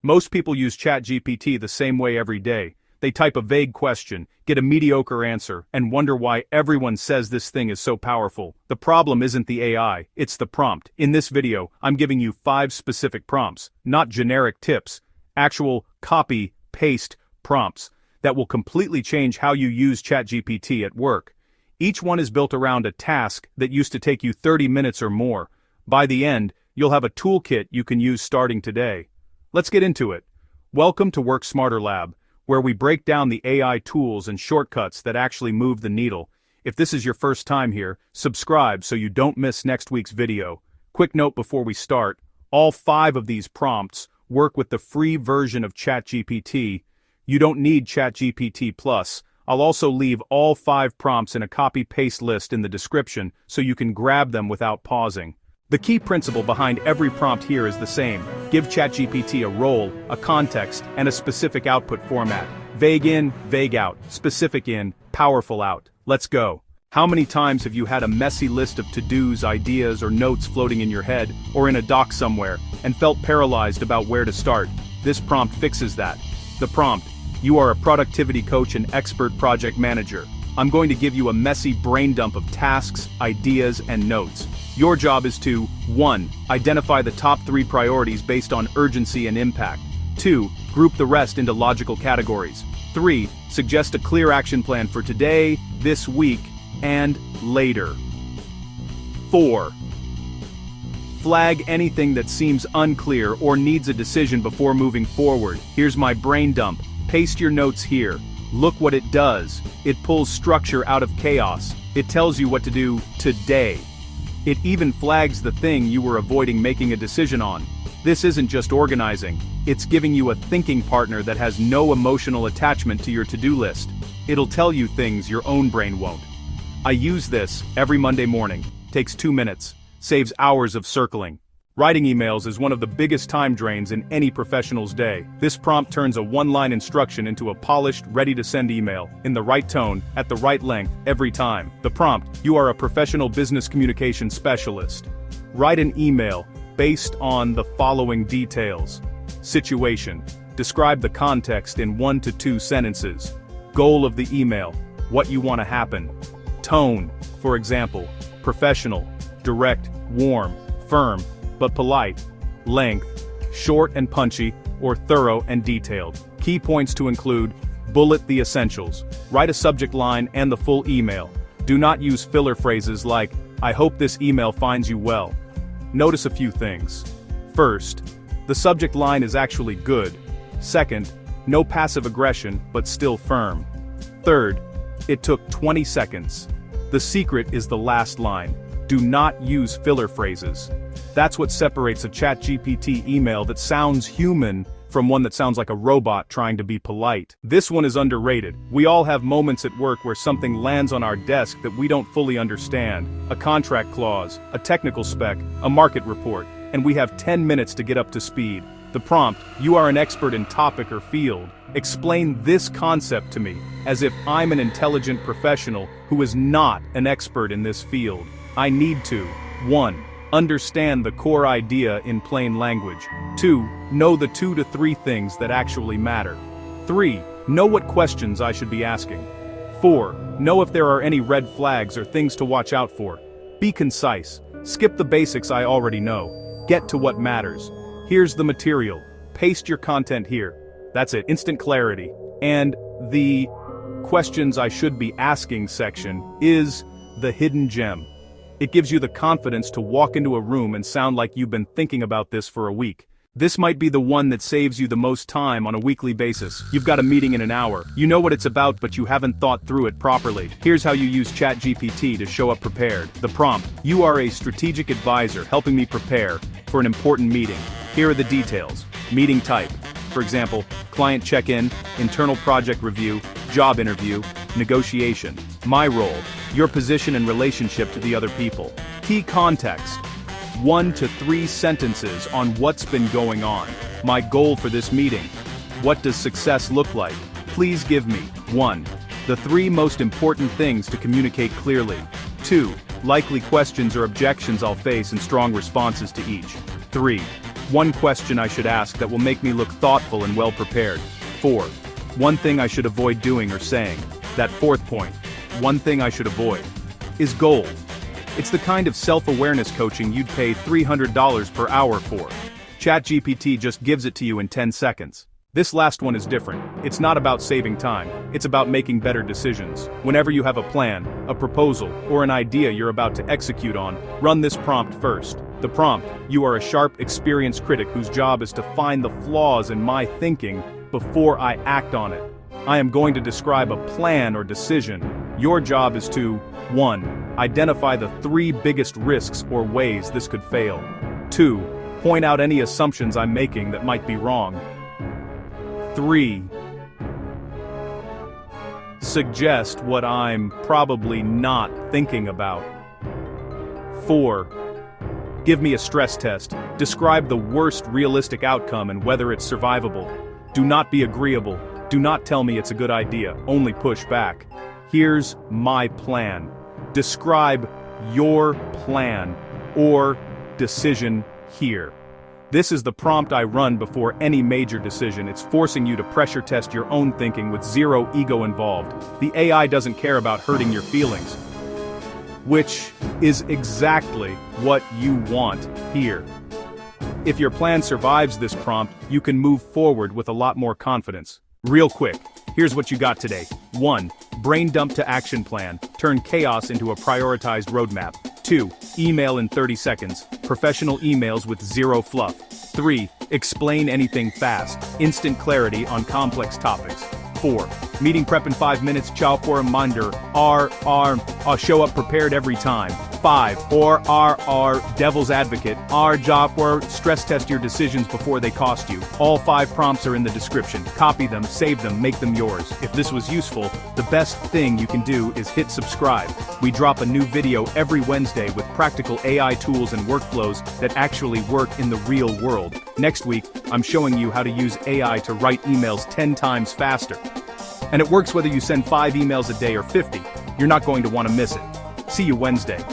Most people use ChatGPT the same way every day. They type a vague question, get a mediocre answer, and wonder why everyone says this thing is so powerful. The problem isn't the AI, it's the prompt. In this video, I'm giving you 5 specific prompts, not generic tips, actual copy-paste prompts that will completely change how you use ChatGPT at work. Each one is built around a task that used to take you 30 minutes or more. By the end, you'll have a toolkit you can use starting today. Let's get into it. Welcome to Work Smarter Lab, where we break down the AI tools and shortcuts that actually move the needle. If this is your first time here, subscribe so you don't miss next week's video. Quick note before we start, all 5 of these prompts work with the free version of ChatGPT. You don't need ChatGPT Plus. I'll also leave all 5 prompts in a copy-paste list in the description so you can grab them without pausing. The key principle behind every prompt here is the same. Give ChatGPT a role, a context, and a specific output format. Vague in, vague out. Specific in, powerful out. Let's go. How many times have you had a messy list of to-dos, ideas, or notes floating in your head, or in a doc somewhere, and felt paralyzed about where to start? This prompt fixes that. The prompt: you are a productivity coach and expert project manager. I'm going to give you a messy brain dump of tasks, ideas, and notes. Your job is to 1. Identify the top 3 priorities based on urgency and impact. 2. Group the rest into logical categories. 3. Suggest a clear action plan for today, this week, and later. 4. Flag anything that seems unclear or needs a decision before moving forward. Here's my brain dump. Paste your notes here. Look what it does. It pulls structure out of chaos. It tells you what to do today. It even flags the thing you were avoiding making a decision on. This isn't just organizing, it's giving you a thinking partner that has no emotional attachment to your to-do list. It'll tell you things your own brain won't. I use this every Monday morning. Takes 2 minutes. Saves hours of circling. Writing emails is one of the biggest time drains in any professional's day. This prompt turns a one-line instruction into a polished, ready-to-send email, in the right tone, at the right length, every time. The prompt: you are a professional business communication specialist. Write an email based on the following details. Situation: describe the context in 1 to 2 sentences. Goal of the email: what you want to happen. Tone: for example, professional, direct, warm, firm, but polite. Length: short and punchy, or thorough and detailed. Key points to include: bullet the essentials. Write a subject line and the full email. Do not use filler phrases like, "I hope this email finds you well." Notice a few things. First, the subject line is actually good. Second, no passive aggression, but still firm. Third, it took 20 seconds. The secret is the last line. Do not use filler phrases. That's what separates a ChatGPT email that sounds human from one that sounds like a robot trying to be polite. This one is underrated. We all have moments at work where something lands on our desk that we don't fully understand. A contract clause, a technical spec, a market report, and we have 10 minutes to get up to speed. The prompt: you are an expert in topic or field. Explain this concept to me, as if I'm an intelligent professional who is not an expert in this field. I need to: 1. Understand the core idea in plain language. 2. Know the 2 to 3 things that actually matter. 3. Know what questions I should be asking. 4. Know if there are any red flags or things to watch out for. Be concise. Skip the basics I already know. Get to what matters. Here's the material. Paste your content here. That's it, instant clarity. And the questions I should be asking section is the hidden gem. It gives you the confidence to walk into a room and sound like you've been thinking about this for a week. This might be the one that saves you the most time on a weekly basis. You've got a meeting in an hour. You know what it's about, but you haven't thought through it properly. Here's how you use ChatGPT to show up prepared. The prompt: you are a strategic advisor helping me prepare for an important meeting. Here are the details. Meeting type: for example, client check-in, internal project review, job interview, negotiation. My role: your position and relationship to the other people. Key context: 1 to 3 sentences on what's been going on. My goal for this meeting: what does success look like? Please give me 1. The 3 most important things to communicate clearly. 2. Likely questions or objections I'll face and strong responses to each. 3. 1 question I should ask that will make me look thoughtful and well prepared. 4. 1 thing I should avoid doing or saying. That 4th point, 1 thing I should avoid, is gold. It's the kind of self-awareness coaching you'd pay $300 per hour for. ChatGPT just gives it to you in 10 seconds. This last one is different. It's not about saving time, it's about making better decisions. Whenever you have a plan, a proposal, or an idea you're about to execute on, run this prompt first. The prompt: you are a sharp, experienced critic whose job is to find the flaws in my thinking before I act on it. I am going to describe a plan or decision. Your job is to 1. Identify the 3 biggest risks or ways this could fail. 2. Point out any assumptions I'm making that might be wrong. 3. Suggest what I'm probably not thinking about. 4. Give me a stress test. Describe the worst realistic outcome and whether it's survivable. Do not be agreeable. Do not tell me it's a good idea, only push back. Here's my plan. Describe your plan or decision here. This is the prompt I run before any major decision. It's forcing you to pressure test your own thinking with zero ego involved. The AI doesn't care about hurting your feelings, which is exactly what you want here. If your plan survives this prompt, you can move forward with a lot more confidence. Real quick, here's what you got today. 1. Brain dump to action plan. Turn chaos into a prioritized roadmap. 2. Email in 30 seconds. Professional emails with zero fluff. 3. Explain anything fast. Instant clarity on complex topics. 4. Meeting prep in 5 minutes. Ciao for a reminder. Show up prepared every time. 5. Devil's advocate. Job for stress test your decisions before they cost you. All 5 prompts are in the description. Copy them, save them, make them yours. If this was useful, the best thing you can do is hit subscribe. We drop a new video every Wednesday with practical AI tools and workflows that actually work in the real world. Next week, I'm showing you how to use AI to write emails 10 times faster. And it works whether you send 5 emails a day or 50. You're not going to want to miss it. See you Wednesday.